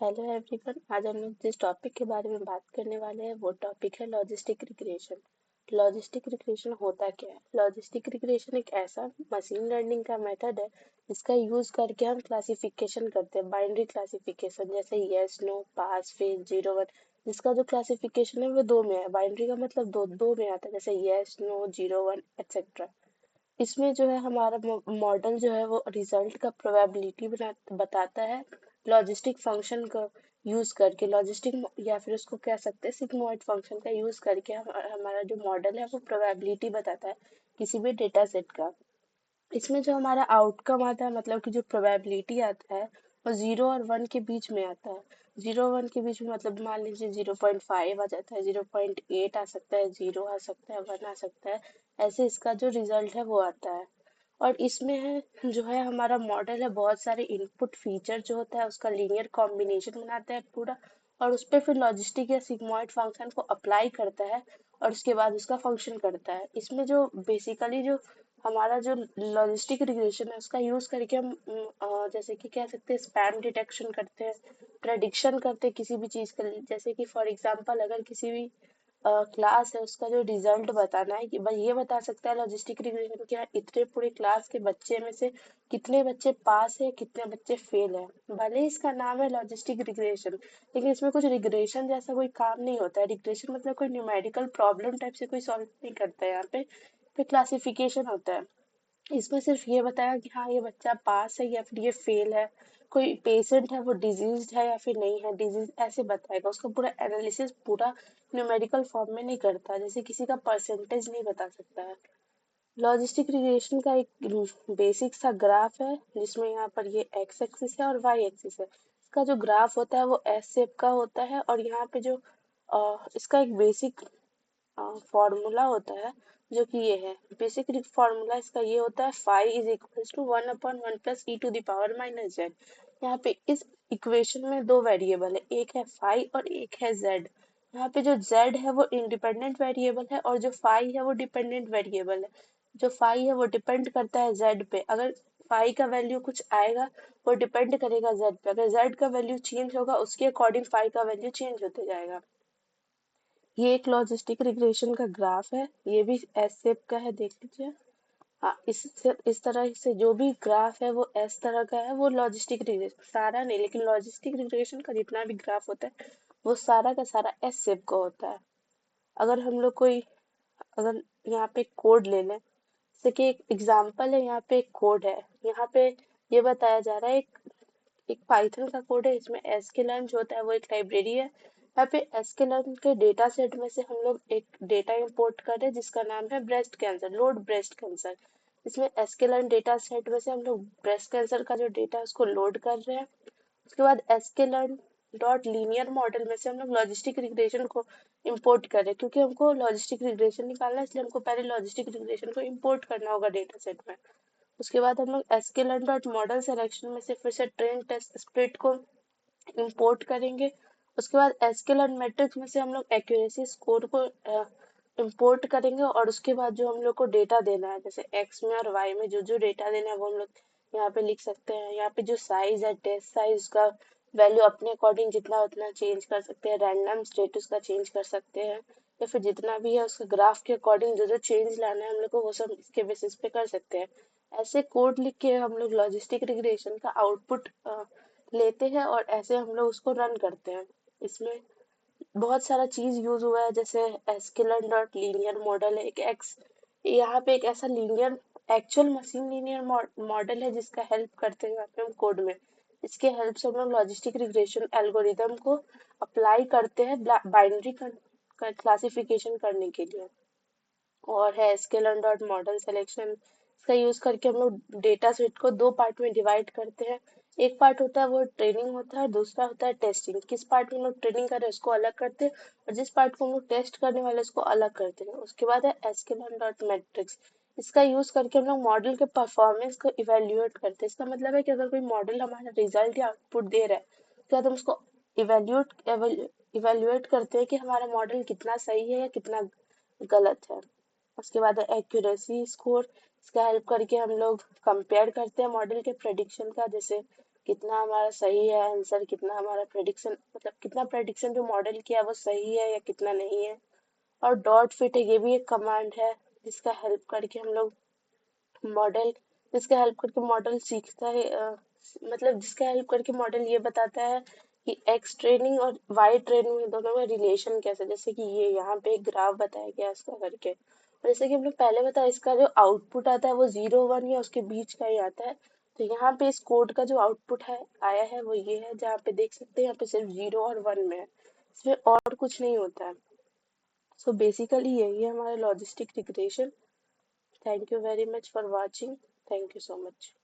Hello everyone. आज हम लोग जिस टॉपिक के बारे में बात करने वाले हैं वो टॉपिक है लॉजिस्टिक रिग्रेशन। लॉजिस्टिक रिग्रेशन होता क्या है? लॉजिस्टिक रिग्रेशन एक ऐसा मशीन लर्निंग का मेथड है जिसका यूज करके हम क्लासिफिकेशन करते हैं, बाइनरी क्लासिफिकेशन, जैसे yes no pass fail zero one. जिसका जो क्लासिफिकेशन है वो दो में है, बाइनरी का मतलब दो दो में आता है, जैसे yes no zero one etcetera. इसमें जो है हमारा मॉडल जो है वो रिजल्ट का प्रोबेबिलिटी बताता है लॉजिस्टिक फंक्शन का यूज करके। लॉजिस्टिक या फिर उसको कह सकते हैं सिग्मॉइड फंक्शन का यूज करके हमारा जो मॉडल है वो प्रोबेबिलिटी बताता है किसी भी डेटा सेट का। इसमें जो हमारा आउटकम आता है, मतलब कि जो प्रोबेबिलिटी आता है, वो 0 और 1 के बीच में आता है। 0 और 1 के बीच में मतलब मान लीजिए 0.5 आ जाता है, 0.8 आ सकता है, 0 आ सकता है, 1 आ सकता है। ऐसे इसका जो रिजल्ट है वो आता है। और इसमें है जो है हमारा मॉडल है, बहुत सारे इनपुट फीचर जो होता है उसका लीनियर कॉम्बिनेशन बनाता है पूरा, और उस पर फिर लॉजिस्टिक या सिग्मॉइड फंक्शन को अप्लाई करता है और उसके बाद उसका फंक्शन करता है। इसमें जो बेसिकली जो हमारा जो लॉजिस्टिक रिग्रेशन है उसका यूज करके हम जैसे कि कह सकते हैं स्पैम डिटेक्शन करते हैं, प्रेडिक्शन करते हैं किसी भी चीज का। जैसे कि फॉर एग्जांपल अगर किसी भी क्लास है उसका जो रिजल्ट बताना है कि भाई ये बता सकता है लॉजिस्टिक रिग्रेशन क्या इतने पूरे क्लास के बच्चे में से कितने बच्चे पास है कितने बच्चे फेल है। भले ही इसका नाम है लॉजिस्टिक रिग्रेशन, लेकिन इसमें कुछ रिग्रेशन जैसा कोई काम नहीं होता है। रिग्रेशन मतलब कोई न्यूमेरिकल प्रॉब्लम टाइप से कोई सॉल्व नहीं करता है। यहाँ पे क्लासिफिकेशन होता है। इसमें सिर्फ ये बताया कि हाँ ये बच्चा पास है या फिर ये फेल है, कोई पेशेंट है वो डिजीज्ड है या फिर नहीं है डिजीज, ऐसे बताएगा। उसका पूरा एनालिसिस पूरा न्यूमेरिकल फॉर्म में नहीं करता, जैसे किसी का परसेंटेज नहीं बता सकता है। लॉजिस्टिक रिग्रेशन का एक बेसिक सा ग्राफ है जिसमें यहाँ पर ये एक्स एक्सिस है और वाई एक्सिस है। इसका जो ग्राफ होता है वो एस शेप का होता है, और यहाँ पे जो इसका एक बेसिक फॉर्मूला होता है जो कि ये है। बेसिक फॉर्मूला इसका ये होता है, phi is equals to 1/1 plus e to the power minus z. यहाँ पे इस इक्वेशन में दो वेरिएबल है, एक है फाई और एक है जेड। यहाँ पे जो जेड है वो इंडिपेंडेंट वेरिएबल है और जो फाई है वो डिपेंडेंट वेरिएबल है। जो फाई है वो डिपेंड करता है जेड पे। अगर फाई का वैल्यू कुछ आएगा वो डिपेंड करेगा जेड पे, अगर जेड का वैल्यू चेंज होगा उसके अकॉर्डिंग फाई का वैल्यू चेंज होते जाएगा। ये एक लॉजिस्टिक रिग्रेशन का ग्राफ है, ये भी एस शेप का है, देख लीजिए। हाँ, इस तरह से जो भी ग्राफ है वो एस तरह का है, वो लॉजिस्टिक रिग्रेशन, सारा नहीं लेकिन लॉजिस्टिक रिग्रेशन का जितना भी ग्राफ होता है वो सारा का सारा एस शेप का होता है। अगर हम लोग कोई, अगर यहाँ पे कोड ले लें, जैसे कि एक एग्जांपल है, यहाँ पे एक कोड है, यहाँ पे ये बताया जा रहा है एक पाइथन का कोड है। इसमें एसक्यूएल जो होता है वो एक लाइब्रेरी है। यहाँ पे एसक्यूएल के डेटा सेट में से हम लोग एक डेटा इंपोर्ट कर रहे हैं जिसका नाम है breast cancer, load breast cancer. इसमें एसक्यूएल डेटा सेट में से हम लोग ब्रेस्ट कैंसर का जो डेटा है उसको लोड कर रहे हैं। उसके बाद एसक्यूएल डॉट लीनियर मॉडल में से हम लोग लॉजिस्टिक रिग्रेशन को इंपोर्ट कर रहे हैं, क्योंकि हमको लॉजिस्टिक रिग्रेशन निकालना है इसलिए हमको पहले लॉजिस्टिक रिग्रेशन को इंपोर्ट करना होगा डेटा सेट में। उसके बाद हम लोग एसक्यूएल डॉट मॉडल सिलेक्शन में से फिर से ट्रेन टेस्ट स्प्लिट को इंपोर्ट करेंगे। उसके बाद एसक्यूएल मैट्रिक्स में से हम लोग एक्यूरेसी स्कोर को इंपोर्ट करेंगे, और उसके बाद जो हम लोग को डेटा देना है, जैसे एक्स में और वाई में जो जो डेटा देना है वो हम लोग यहाँ पे लिख सकते हैं। यहाँ पे जो साइज है टेस्ट साइज का वैल्यू अपने अकॉर्डिंग जितना उतना चेंज कर सकते हैं, रैंडम स्टेटस का चेंज कर सकते हैं, या फिर जितना भी है उसके ग्राफ के अकॉर्डिंग जो जो चेंज लाना है हम लोग को वो सब इसके बेसिस पे कर सकते हैं। ऐसे कोड लिख के हम लोग लॉजिस्टिक रिग्रेशन का आउटपुट लेते हैं और ऐसे हम लोग उसको रन करते हैं। इसमें बहुत सारा चीज यूज हुआ है, जैसे एस्केलर डॉट लीनियर मॉडल है एक एक्स, यहाँ पे एक ऐसा linear actual machine linear model है जिसका हेल्प करते हैं यहाँ पे हम कोड में। इसके हेल्प से हम लोग लॉजिस्टिक रिग्रेशन एल्गोरिदम को अप्लाई करते हैं बाइनरी क्लासिफिकेशन करने के लिए। और है स्केलर डॉट मॉडल सिलेक्शन, इसका यूज करके हम लोग डेटा सेट को दो पार्ट में डिवाइड करते हैं। एक पार्ट होता है वो ट्रेनिंग होता है और दूसरा होता है टेस्टिंग। किस पार्ट में हम लोग ट्रेनिंग कर रहे हैं उसको अलग करते हैं और जिस पार्ट को हम लोग टेस्ट करने वाले हैं उसको अलग करते हैं। उसके बाद है एस्केलर डॉट मैट्रिक्स, इसका यूज करके हम लोग मॉडल के परफॉर्मेंस को इवेल्युएट करते हैं। इसका मतलब है कि अगर कोई मॉडल हमारा रिजल्ट या आउटपुट दे रहा है तो हम उसको इवेल्युएट इवेल्युएट करते हैं कि हमारा मॉडल कितना सही है या कितना गलत है। उसके बाद है एक्यूरेसी स्कोर, इसका हेल्प करके हम लोग कंपेयर करते हैं मॉडल के प्रेडिक्शन का, जैसे कितना हमारा सही है आंसर, कितना हमारा प्रेडिक्शन, मतलब कितना प्रेडिक्शन जो मॉडल किया है वो सही है या कितना नहीं है। और डॉट फिट है, ये भी एक कमांड है जिसका हेल्प करके हम लोग मॉडल जिसका हेल्प करके मॉडल सीखता है, मतलब जिसका हेल्प करके मॉडल ये बताता है कि एक्स ट्रेनिंग और वाई ट्रेनिंग में दोनों में रिलेशन कैसा है। जैसे कि ये यहाँ पे एक ग्राफ बताया गया इसका करके, और जैसे कि हमने पहले बताया इसका जो आउटपुट आता है वो 0 1 या उसके बीच का ही आता है। तो यहाँ पे इस कोड का जो आउटपुट है आया है वो ये है, जहाँ पे देख सकते हैं यहाँ पे सिर्फ 0 और 1 में है, इसमें और कुछ नहीं होता है। सो बेसिकली यही है हमारा logistic regression. Thank you very much for watching. Thank you so much.